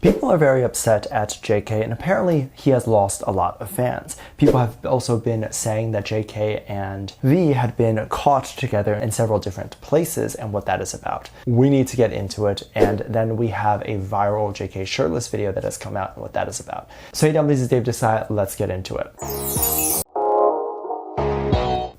People are very upset at JK, and apparently he has lost a lot of fans. People have also been saying that JK and V had been caught together in several different places and what that is about. We need to get into it, and then we have a viral JK shirtless video that has come out and what that is about. So hey Dumplings, it's Dave Desai, let's get into it.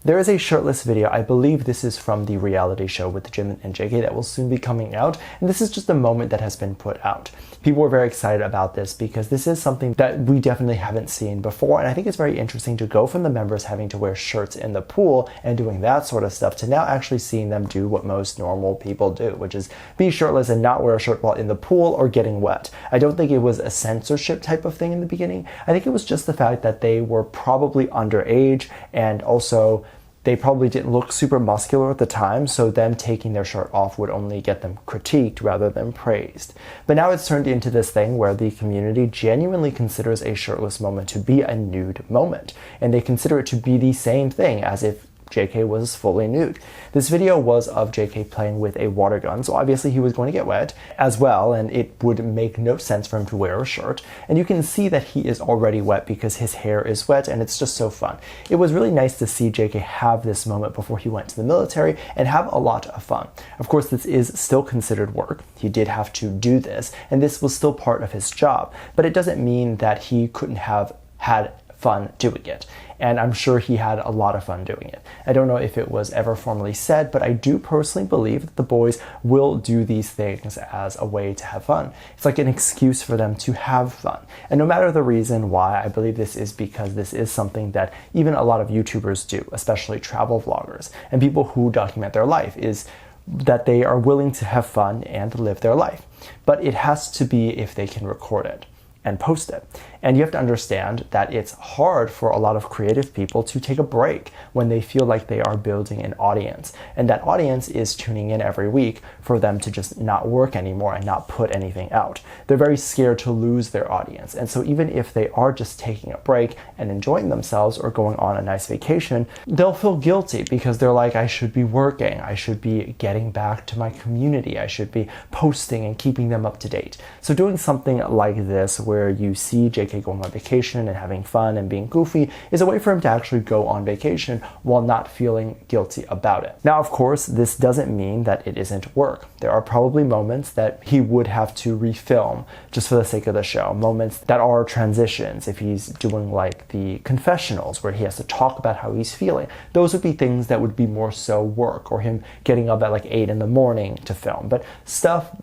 There is a shirtless video, I believe this is from the reality show with Jimin and JK that will soon be coming out, and this is just a moment that has been put out. People were very excited about this because this is something that we definitely haven't seen before, and I think it's very interesting to go from the members having to wear shirts in the pool and doing that sort of stuff to now actually seeing them do what most normal people do, which is be shirtless and not wear a shirt while in the pool or getting wet. I don't think it was a censorship type of thing in the beginning. I think it was just the fact that they were probably underage, and also they probably didn't look super muscular at the time, so them taking their shirt off would only get them critiqued rather than praised. But now it's turned into this thing where the community genuinely considers a shirtless moment to be a nude moment, and they consider it to be the same thing as if JK was fully nude. This video was of JK playing with a water gun, so obviously he was going to get wet as well, and it would make no sense for him to wear a shirt. And you can see that he is already wet because his hair is wet, and it's just so fun. It was really nice to see JK have this moment before he went to the military and have a lot of fun. Of course, this is still considered work. He did have to do this, and this was still part of his job, but it doesn't mean that he couldn't have had fun doing it. And I'm sure he had a lot of fun doing it. I don't know if it was ever formally said, but I do personally believe that the boys will do these things as a way to have fun. It's like an excuse for them to have fun. And no matter the reason why, I believe this is because this is something that even a lot of YouTubers do, especially travel vloggers and people who document their life, is that they are willing to have fun and live their life. But it has to be if they can record it and post it. And you have to understand that it's hard for a lot of creative people to take a break when they feel like they are building an audience. And that audience is tuning in every week for them to just not work anymore and not put anything out. They're very scared to lose their audience. And so even if they are just taking a break and enjoying themselves or going on a nice vacation, they'll feel guilty because they're like, I should be working, I should be getting back to my community, I should be posting and keeping them up to date. So doing something like this where you see JK going on vacation and having fun and being goofy is a way for him to actually go on vacation while not feeling guilty about it. Now, of course, this doesn't mean that it isn't work. There are probably moments that he would have to refilm just for the sake of the show, moments that are transitions. If he's doing like the confessionals where he has to talk about how he's feeling, those would be things that would be more so work, or him getting up at like 8 in the morning to film, but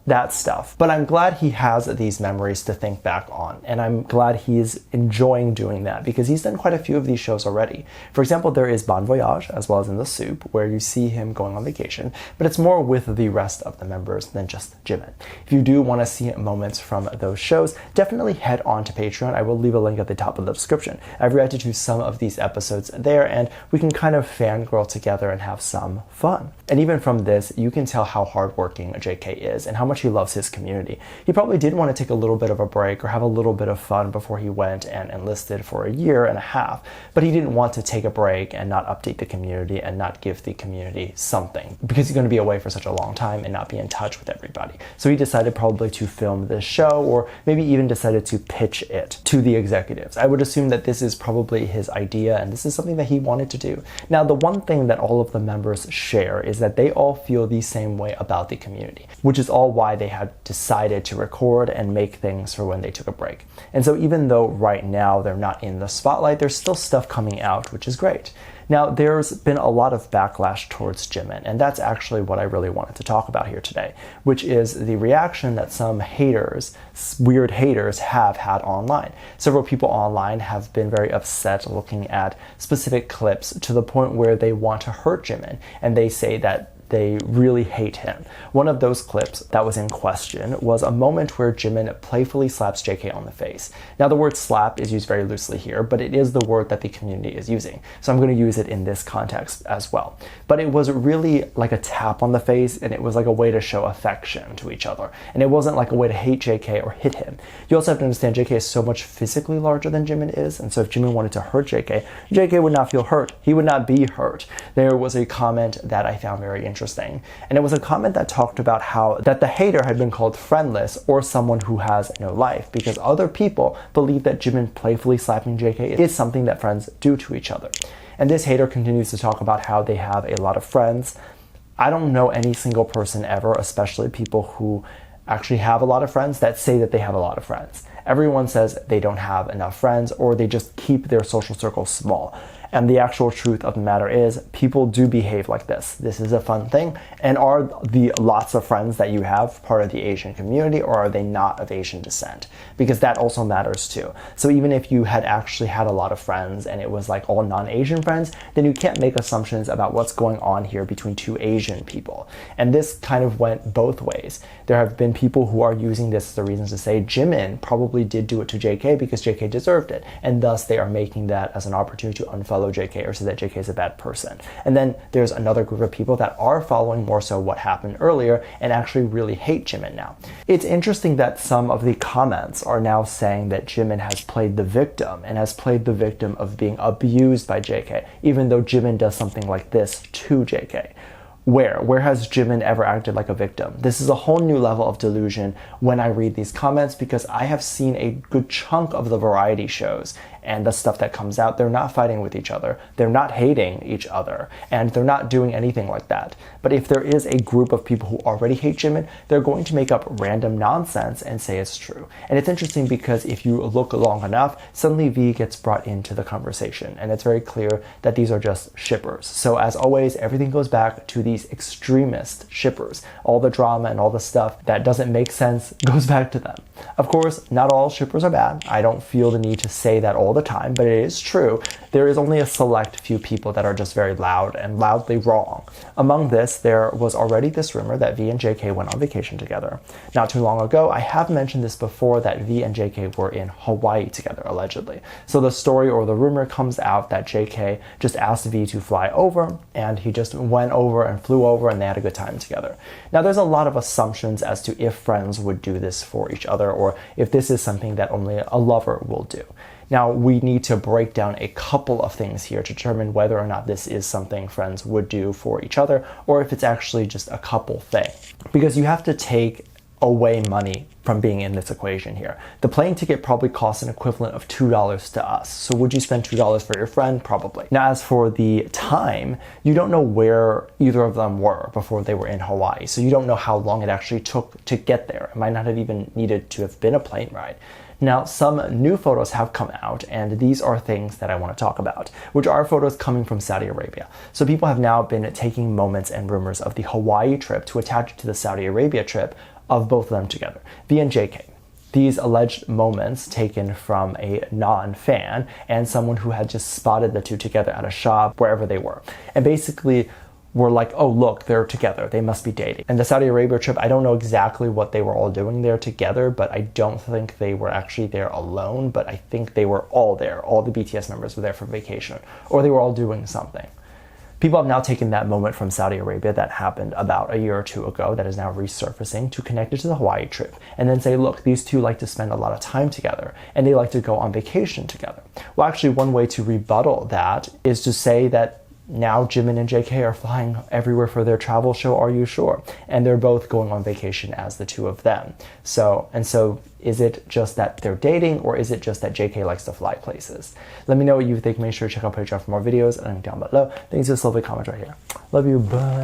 that's stuff. But I'm glad he has these memories to think back on, and I'm glad he's enjoying doing that because he's done quite a few of these shows already. For example, there is Bon Voyage, as well as in The Soup, where you see him going on vacation, but it's more with the rest of the members than just Jimin. If you do want to see moments from those shows, definitely head on to Patreon. I will leave a link at the top of the description. I've reacted to some of these episodes there, and we can kind of fangirl together and have some fun. And even from this, you can tell how hardworking JK is and how much he loves his community. He probably did want to take a little bit of a break or have a little bit of fun before he went and enlisted for a year and a half, but he didn't want to take a break and not update the community and not give the community something because he's going to be away for such a long time and not be in touch with everybody. So he decided probably to film this show, or maybe even decided to pitch it to the executives. I would assume that this is probably his idea and this is something that he wanted to do. Now, the one thing that all of the members share is that they all feel the same way about the community, which is all why they had decided to record and make things for when they took a break. And so even though right now they're not in the spotlight, there's still stuff coming out, which is great. Now, there's been a lot of backlash towards Jimin, and that's actually what I really wanted to talk about here today, which is the reaction that some haters, weird haters, have had online. Several people online have been very upset looking at specific clips to the point where they want to hurt Jimin, and they say that they really hate him. One of those clips that was in question was a moment where Jimin playfully slaps JK on the face. Now, the word slap is used very loosely here, but it is the word that the community is using, so I'm going to use it in this context as well. But it was really like a tap on the face, and it was like a way to show affection to each other, and it wasn't like a way to hate JK or hit him. You also have to understand JK is so much physically larger than Jimin is, and so if Jimin wanted to hurt JK, JK would not feel hurt. He would not be hurt. There was a comment that I found very interesting interesting. And it was a comment that talked about how that the hater had been called friendless or someone who has no life, because other people believe that Jimin playfully slapping JK is something that friends do to each other. And this hater continues to talk about how they have a lot of friends. I don't know any single person ever, especially people who actually have a lot of friends, that say that they have a lot of friends. Everyone says they don't have enough friends, or they just keep their social circle small. And the actual truth of the matter is, people do behave like this. This is a fun thing. And are the lots of friends that you have part of the Asian community, or are they not of Asian descent? Because that also matters too. So even if you had actually had a lot of friends and it was like all non-Asian friends, then you can't make assumptions about what's going on here between two Asian people. And this kind of went both ways. There have been people who are using this as a reason to say Jimin probably did do it to JK because JK deserved it, and thus they are making that as an opportunity to unfollow JK or say that JK is a bad person. And then there's another group of people that are following more so what happened earlier and actually really hate Jimin now. It's interesting that some of the comments are now saying that Jimin has played the victim and has played the victim of being abused by JK, even though Jimin does something like this to JK. Where has Jimin ever acted like a victim? This is a whole new level of delusion when I read these comments, because I have seen a good chunk of the variety shows and the stuff that comes out. They're not fighting with each other, they're not hating each other, and they're not doing anything like that. But if there is a group of people who already hate Jimin, they're going to make up random nonsense and say it's true. And it's interesting because if you look long enough, suddenly V gets brought into the conversation, and it's very clear that these are just shippers. So as always, everything goes back to these extremist shippers. All the drama and all the stuff that doesn't make sense goes back to them. Of course, not all shippers are bad. I don't feel the need to say that all the time, but it is true. There is only a select few people that are just very loud and loudly wrong. Among this, there was already this rumor that V and JK went on vacation together. Not too long ago, I have mentioned this before, that V and JK were in Hawaii together, allegedly. So the story or the rumor comes out that JK just asked V to fly over, and he just went over and flew over, and they had a good time together. Now, there's a lot of assumptions as to if friends would do this for each other, or if this is something that only a lover will do. Now, we need to break down a couple of things here to determine whether or not this is something friends would do for each other, or if it's actually just a couple thing. Because you have to take away money from being in this equation here. The plane ticket probably costs an equivalent of $2 to us. So would you spend $2 for your friend? Probably. Now, as for the time, you don't know where either of them were before they were in Hawaii. So you don't know how long it actually took to get there. It might not have even needed to have been a plane ride. Now, some new photos have come out, and these are things that I want to talk about, which are photos coming from Saudi Arabia. So people have now been taking moments and rumors of the Hawaii trip to attach it to the Saudi Arabia trip of both of them together, V and JK. These alleged moments taken from a non-fan and someone who had just spotted the two together at a shop wherever they were. And basically, were like, oh, look, they're together, they must be dating. And the Saudi Arabia trip, I don't know exactly what they were all doing there together, but I don't think they were actually there alone, but I think they were all there. All the BTS members were there for vacation, or they were all doing something. People have now taken that moment from Saudi Arabia that happened about a year or two ago that is now resurfacing to connect it to the Hawaii trip, and then say, look, these two like to spend a lot of time together, and they like to go on vacation together. Well, actually, one way to rebuttal that is to say that now Jimin and JK are flying everywhere for their travel show, Are You Sure? And they're both going on vacation as the two of them. So is it just that they're dating, or is it just that JK likes to fly places? Let me know what you think. Make sure to check out Patreon for more videos, and link down below. Thanks, just leave a comment right here. Love you, bye.